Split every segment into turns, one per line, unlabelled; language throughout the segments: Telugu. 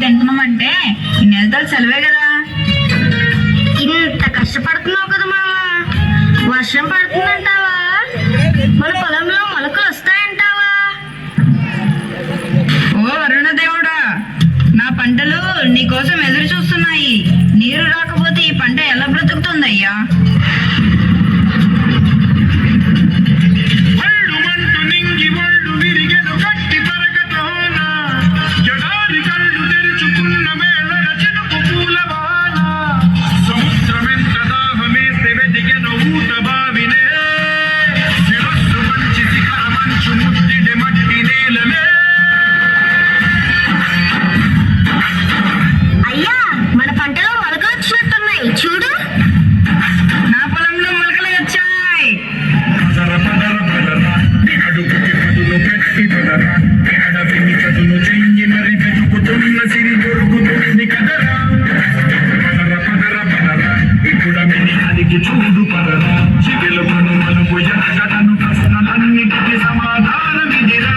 తింటున్నాం అంటే ఈ నెలతలు సెలవే కదా.
ఇంత కష్టపడుతున్నావు కదా మామ, వర్షం పడుతుందంటావా? మన పొలంలో మొలకలు వస్తాయంటావా?
ఓ వరుణ దేవుడా, నా పంటలు నీకోసం ఎదురు చూస్తున్నాయి. నీరు రాకపోతే ఈ పంట ఎలా బ్రతుకుతుందయ్యా?
అయ్యా, మన పంటలో మొలకలు వచ్చినట్టున్నాయి చూడు.
నా పొలంలో మొలకలు వచ్చాయి.
చూడు పదరా చిగలు పనులను భుజగటను ప్రశ్నలన్నిటికీ సమాధానమిదిరా.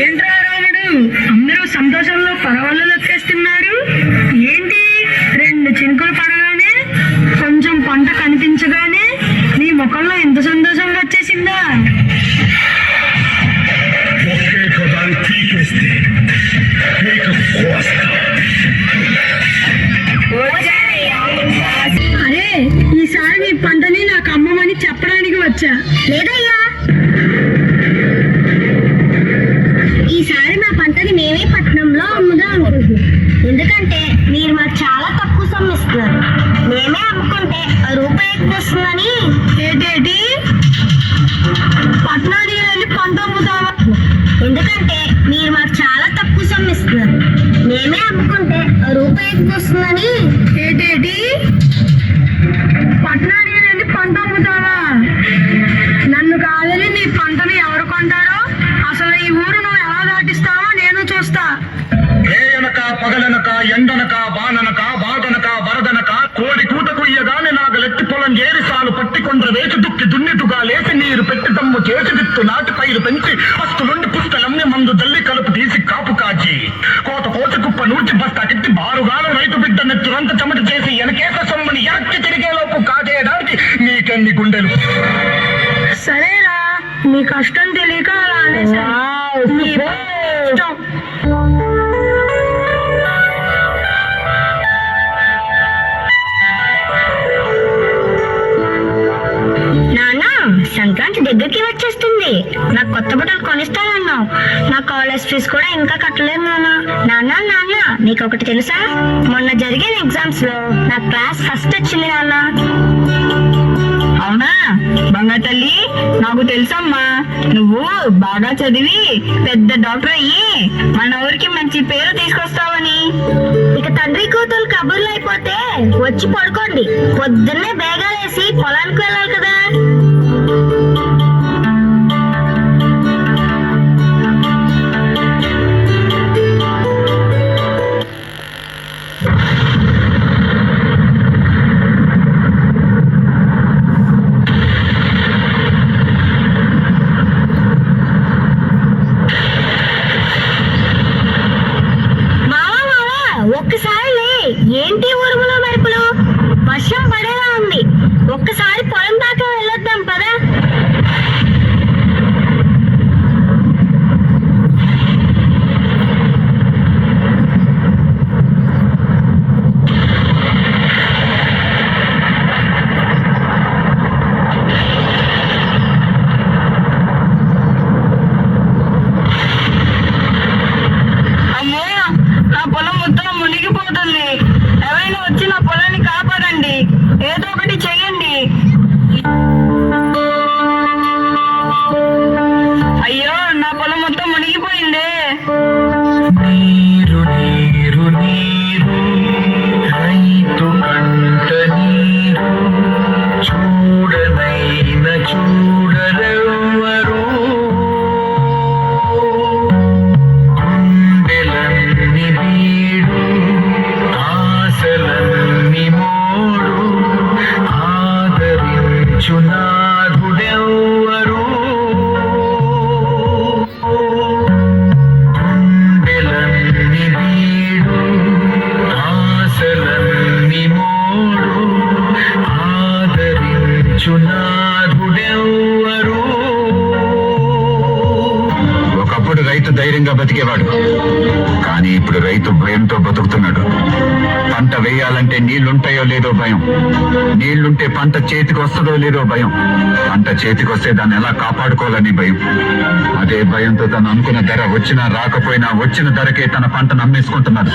ఏంట్రా రాముడు, అందరూ సంతోషంలో పరవళ్ళు లెక్కేస్తున్నారు ఏంటి? 2 చినుకులు పడగానే, కొంచెం పంట కనిపించగానే నీ ముఖంలో ఎంత సంతోషంగా వచ్చేసిందా?
ఒకే కొడాలి పీకేస్తే పీక కోస్తా.
అరే, ఈసారి నీ పంటని నాకు అమ్మమని చెప్పడానికి వచ్చా.
లేదయ్యా, ఈసారి మా పంటని మేమే పట్టణంలో అమ్ముదాం అనుకుంటున్నాం. ఎందుకంటే మీరు మాకు చాలా తక్కువ సొమ్ము ఇస్తున్నారు. మేమే అమ్ముకుంటే రూపాయి ఎక్కువ వస్తుందని.
ఏంటేటి? పట్టణానికి వెళ్ళి పంట అమ్ముతావా?
ఎందుకంటే మీరు మాకు చాలా తక్కువ సొమ్ము ఇస్తున్నారు. మేమే అమ్ముకుంటే రూపాయి ఎక్కువ వస్తుందని.
ఏంటేటి? పట్టణానికి వెళ్ళి పంట అమ్ముతావా? నన్ను కాదని నీ పంటని ఎవరు కొంటారో, అసలు ఈ ఊరు నువ్వు ఎలా దాటిస్తావో నేను చూస్తా.
ఏయనక పగలనక ఎండనక వాననక బాగనక వరదనక కోడి కూత కుయ్యగానే నాగలెత్తి పొలం ఏరిసాలు పట్టికొండ్ర వేసి దుక్కి దున్నిటుగా లేసి నీరు పెట్టి తమ్ము చేసి విత్తు నాటి పైరు పెంచి అస్తులుండి పుస్తలమ్మి మందు తల్లి కలుపు తీసి కాపు కాచి కోత కోత కుప్ప నూర్చి బస్తా కెట్టి బారుగాను రైతు బిడ్డ నెత్తురంత చెమట చేసి ఎనకేస సొమ్ముని ఎనక్కి తిరిగేలోపు కాజేయడానికి నీకెన్ని గుండెలు.
సరేరా, నీ కష్టం తెలియక అలా అనేసాను. నీ ఇష్టం.
నాన్న, సంక్రాంతి దగ్గరికి వచ్చేస్తుంది. నాకు కొత్త బట్టలు కొనిస్తానన్నావు. నా కాలేజ్ ఫీజు కూడా ఇంకా కట్టలేదు నాన్న. నాన్న నాన్న, నీకు ఒకటి తెలుసా? మొన్న జరిగిన ఎగ్జామ్స్ లో నా క్లాస్ ఫస్ట్ వచ్చింది నాన్న.
అవునా బంగారు తల్లి, నాకు తెలుసమ్మా. నువ్వు బాగా చదివి పెద్ద డాక్టర్ అయ్యి మన ఊరికి మంచి పేరు తీసుకొస్తావని.
ఇక తండ్రి కూతురు కబుర్లు అయిపోతే వచ్చి పడుకోండి. పొద్దున్నే బేగాలేసి పొలానికి వెళ్ళాలి కదా. ఒక్కసారి ఏంటి ఉరుములు మెరుపులు? వర్షం పడేలా ఉంది. ఒక్కసారి పొలం
విశ్వనాథుడెవ్వరు. ఒకప్పుడు రైతు ధైర్యంగా బతికేవాడు, కానీ ఇప్పుడు రైతు భయంతో బతుకుతున్నాడు. పంట వేయాలంటే నీళ్లుంటాయో లేదో భయం, నీళ్లుంటే పంట చేతికి వస్తుందో లేదో భయం, పంట చేతికి వస్తే దాన్ని ఎలా కాపాడుకోవాలని భయం. అదే భయంతో తను అనుకున్న ధర వచ్చినా రాకపోయినా వచ్చిన ధరకే తన పంటను అమ్మేసుకుంటున్నాడు.